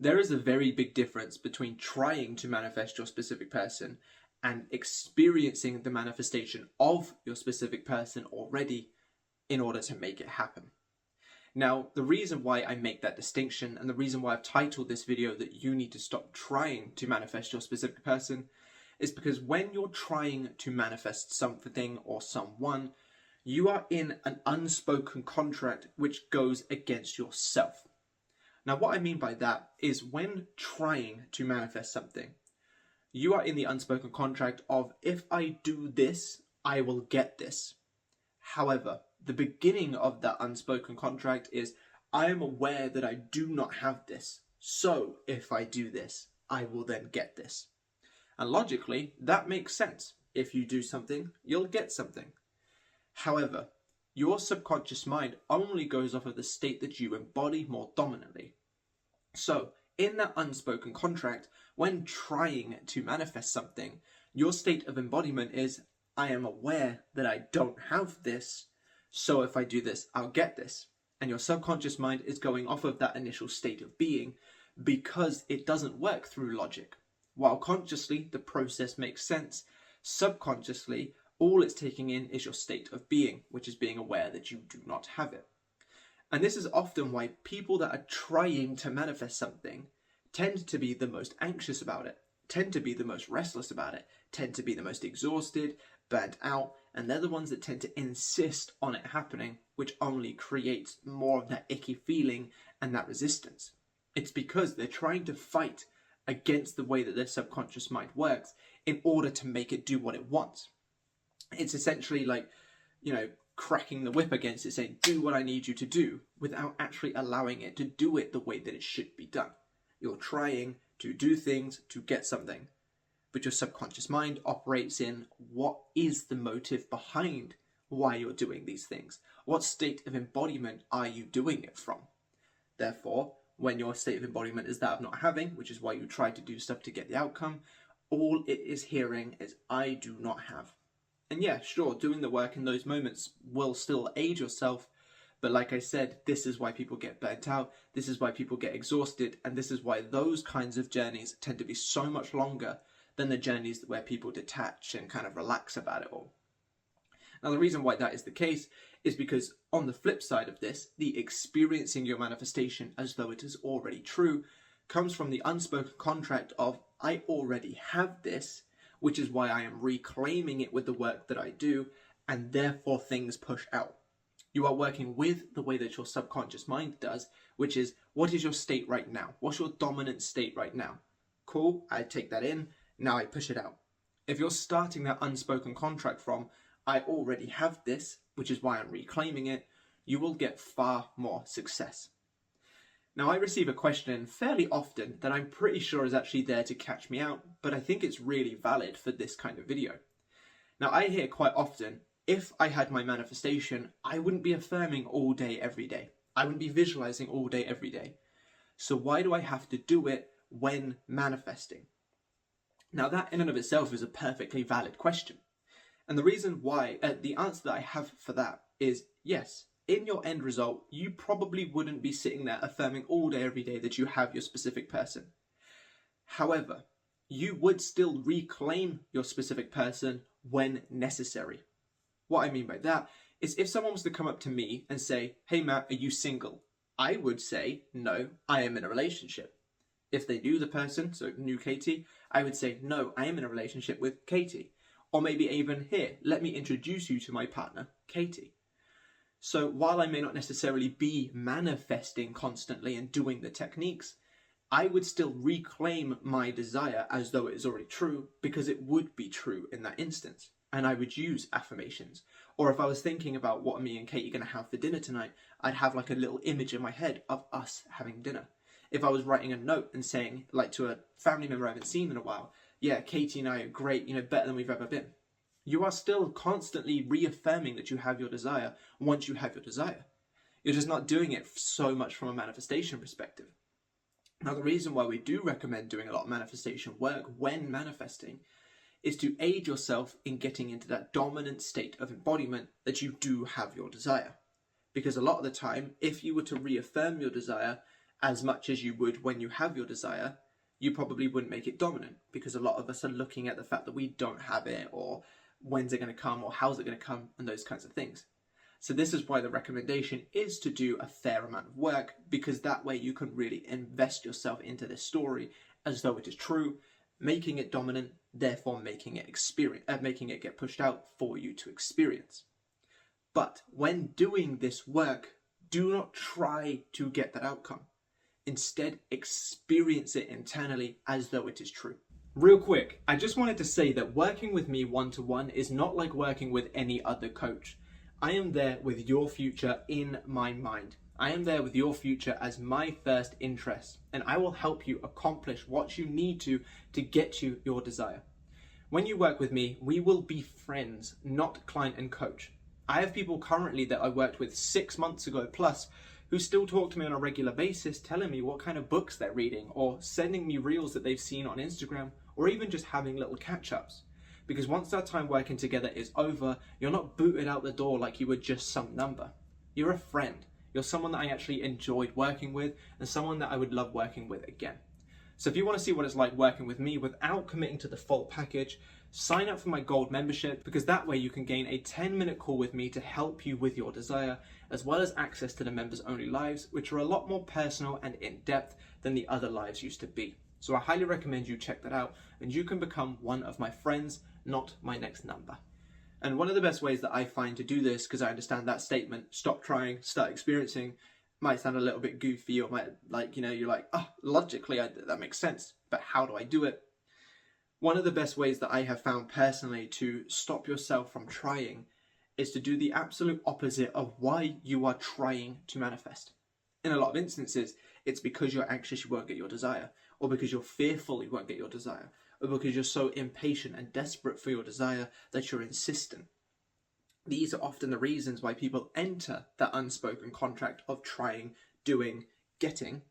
There is a very big difference between trying to manifest your specific person and experiencing the manifestation of your specific person already in order to make it happen. Now, the reason why I make that distinction and the reason why I've titled this video that you need to stop trying to manifest your specific person is because when you're trying to manifest something or someone, you are in an unspoken contract which goes against yourself. Now, what I mean by that is when trying to manifest something, you are in the unspoken contract of, if I do this, I will get this. However, the beginning of that unspoken contract is, I am aware that I do not have this, so if I do this, I will then get this. And logically, that makes sense. If you do something, you'll get something. However, your subconscious mind only goes off of the state that you embody more dominantly. So, in that unspoken contract, when trying to manifest something, your state of embodiment is, I am aware that I don't have this, so if I do this, I'll get this. And your subconscious mind is going off of that initial state of being because it doesn't work through logic. While consciously the process makes sense, subconsciously all it's taking in is your state of being, which is being aware that you do not have it. And this is often why people that are trying to manifest something tend to be the most anxious about it, tend to be the most restless about it, tend to be the most exhausted, burnt out, and they're the ones that tend to insist on it happening, which only creates more of that icky feeling and that resistance. It's because they're trying to fight against the way that their subconscious mind works in order to make it do what it wants. It's essentially like, cracking the whip against it, saying, do what I need you to do, without actually allowing it to do it the way that it should be done. You're trying to do things to get something, but your subconscious mind operates in, what is the motive behind why you're doing these things? What state of embodiment are you doing it from? Therefore, when your state of embodiment is that of not having, which is why you try to do stuff to get the outcome, all it is hearing is, I do not have. And yeah, sure, doing the work in those moments will still aid yourself, but like I said, this is why people get burnt out, this is why people get exhausted, and this is why those kinds of journeys tend to be so much longer than the journeys where people detach and kind of relax about it all. Now, the reason why that is the case is because on the flip side of this, the experiencing your manifestation as though it is already true comes from the unspoken contract of, I already have this, which is why I am reclaiming it with the work that I do, and therefore things push out. You are working with the way that your subconscious mind does, which is, what is your state right now? What's your dominant state right now? Cool, I take that in, now I push it out. If you're starting that unspoken contract from, I already have this, which is why I'm reclaiming it, you will get far more success. Now, I receive a question fairly often that I'm pretty sure is actually there to catch me out, but I think it's really valid for this kind of video. Now, I hear quite often, if I had my manifestation, I wouldn't be affirming all day, every day. I wouldn't be visualizing all day, every day. So why do I have to do it when manifesting? Now, that in and of itself is a perfectly valid question. And the reason why, the answer that I have for that is, yes, in your end result, you probably wouldn't be sitting there affirming all day, every day that you have your specific person. However, you would still reclaim your specific person when necessary. What I mean by that is, if someone was to come up to me and say, hey Matt, are you single? I would say, no, I am in a relationship. If they knew the person, so knew Katie, I would say, no, I am in a relationship with Katie. Or maybe even, here, let me introduce you to my partner, Katie. So while I may not necessarily be manifesting constantly and doing the techniques, I would still reclaim my desire as though it is already true, because it would be true in that instance. And I would use affirmations. Or if I was thinking about what me and Katie are going to have for dinner tonight, I'd have like a little image in my head of us having dinner. If I was writing a note and saying, like to a family member I haven't seen in a while, yeah, Katie and I are great, better than we've ever been. You are still constantly reaffirming that you have your desire once you have your desire. You're just not doing it so much from a manifestation perspective. Now, the reason why we do recommend doing a lot of manifestation work when manifesting is to aid yourself in getting into that dominant state of embodiment that you do have your desire. Because a lot of the time, if you were to reaffirm your desire as much as you would when you have your desire, you probably wouldn't make it dominant, because a lot of us are looking at the fact that we don't have it, or when's it going to come, or how's it going to come, and those kinds of things. So this is why the recommendation is to do a fair amount of work, because that way you can really invest yourself into this story as though it is true, making it dominant, therefore making it get pushed out for you to experience. But when doing this work, do not try to get that outcome. Instead, experience it internally as though it is true. Real quick, I just wanted to say that working with me one-to-one is not like working with any other coach. I am there with your future in my mind. I am there with your future as my first interest, and I will help you accomplish what you need to get you your desire. When you work with me, we will be friends, not client and coach. I have people currently that I worked with 6 months ago plus who still talk to me on a regular basis, telling me what kind of books they're reading, or sending me reels that they've seen on Instagram, or even just having little catch-ups. Because once that time working together is over, you're not booted out the door like you were just some number. You're a friend. You're someone that I actually enjoyed working with, and someone that I would love working with again. So if you want to see what it's like working with me without committing to the full package, sign up for my gold membership, because that way you can gain a 10-minute call with me to help you with your desire, as well as access to the members only lives, which are a lot more personal and in-depth than the other lives used to be. So I highly recommend you check that out, and you can become one of my friends, not my next number. And one of the best ways that I find to do this, because I understand that statement, stop trying, start experiencing, might sound a little bit goofy, or might, like, you're like, oh, logically that makes sense, but how do I do it? One of the best ways that I have found personally to stop yourself from trying is to do the absolute opposite of why you are trying to manifest. In a lot of instances, it's because you're anxious you won't get your desire, or because you're fearful you won't get your desire, or because you're so impatient and desperate for your desire that you're insistent. These are often the reasons why people enter that unspoken contract of trying, doing, getting,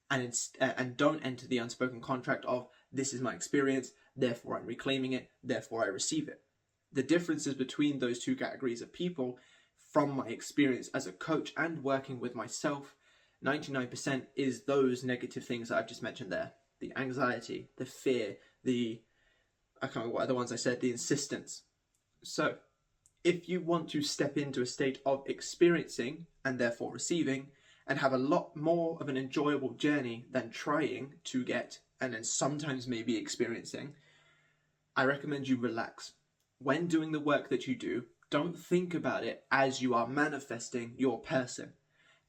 and don't enter the unspoken contract of this is my experience, therefore I'm reclaiming it, therefore I receive it. The differences between those two categories of people, from my experience as a coach and working with myself, 99% is those negative things that I've just mentioned there. The anxiety, the fear, I can't remember what other ones I said, the insistence. So, if you want to step into a state of experiencing and therefore receiving, and have a lot more of an enjoyable journey than trying to get and then sometimes maybe experiencing, I recommend you relax. When doing the work that you do, don't think about it as you are manifesting your person.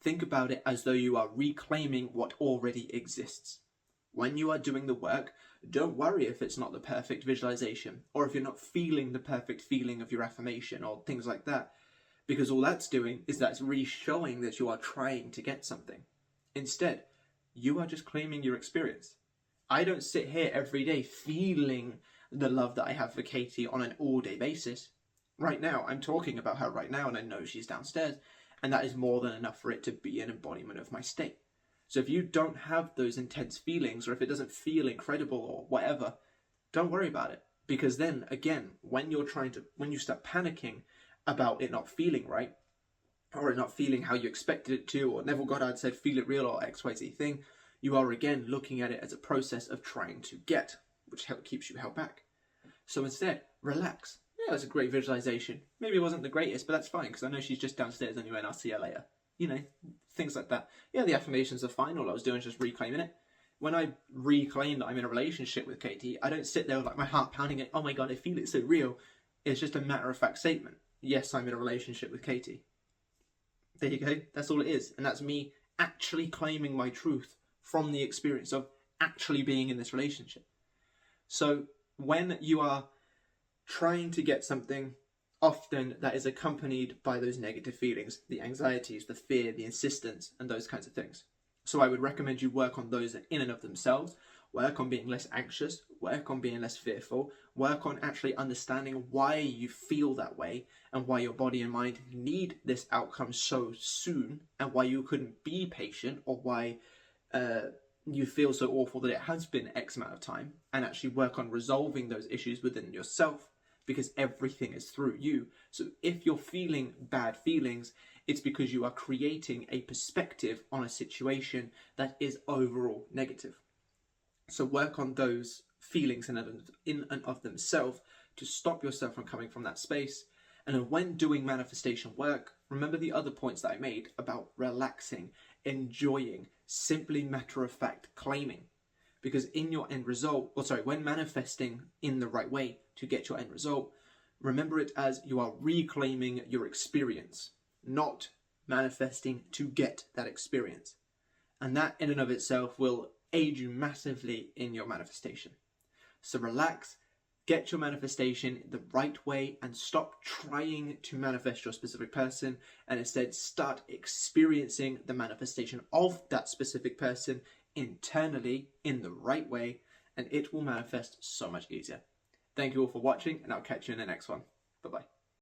Think about it as though you are reclaiming what already exists. When you are doing the work, don't worry if it's not the perfect visualization, or if you're not feeling the perfect feeling of your affirmation or things like that, because all that's doing is that's re-showing that you are trying to get something. Instead, you are just claiming your experience. I don't sit here every day feeling the love that I have for Katie on an all-day basis. Right now, I'm talking about her right now, and I know she's downstairs, and that is more than enough for it to be an embodiment of my state. So if you don't have those intense feelings, or if it doesn't feel incredible or whatever, don't worry about it. Because then, again, when you start panicking about it not feeling right, or it not feeling how you expected it to, or Neville Goddard said, feel it real, or XYZ thing, you are again looking at it as a process of trying to get, which keeps you held back. So instead, relax. Yeah, that's a great visualization. Maybe it wasn't the greatest, but that's fine, because I know she's just downstairs anyway, and I'll see her later. Things like that. Yeah, the affirmations are fine. All I was doing is just reclaiming it. When I reclaim that I'm in a relationship with Katie, I don't sit there with like my heart pounding it, oh my God, I feel it so real. It's just a matter-of-fact statement. Yes, I'm in a relationship with Katie. There you go. That's all it is. And that's me actually claiming my truth from the experience of actually being in this relationship. So when you are trying to get something, often that is accompanied by those negative feelings, the anxieties, the fear, the insistence, and those kinds of things. So I would recommend you work on those in and of themselves, work on being less anxious, work on being less fearful, work on actually understanding why you feel that way and why your body and mind need this outcome so soon, and why you couldn't be patient, or why you feel so awful that it has been X amount of time, and actually work on resolving those issues within yourself, because everything is through you. So if you're feeling bad feelings, It's because you are creating a perspective on a situation that is overall negative. So work on those feelings in and of themselves to stop yourself from coming from that space. And then when doing manifestation work, remember the other points that I made about relaxing, enjoying, simply matter of fact claiming. Because in your end result, when manifesting in the right way to get your end result, remember it as you are reclaiming your experience, not manifesting to get that experience. And that in and of itself will aid you massively in your manifestation. So relax, get your manifestation the right way, and stop trying to manifest your specific person, and instead start experiencing the manifestation of that specific person internally in the right way, and it will manifest so much easier. Thank you all for watching, and I'll catch you in the next one. Bye-bye.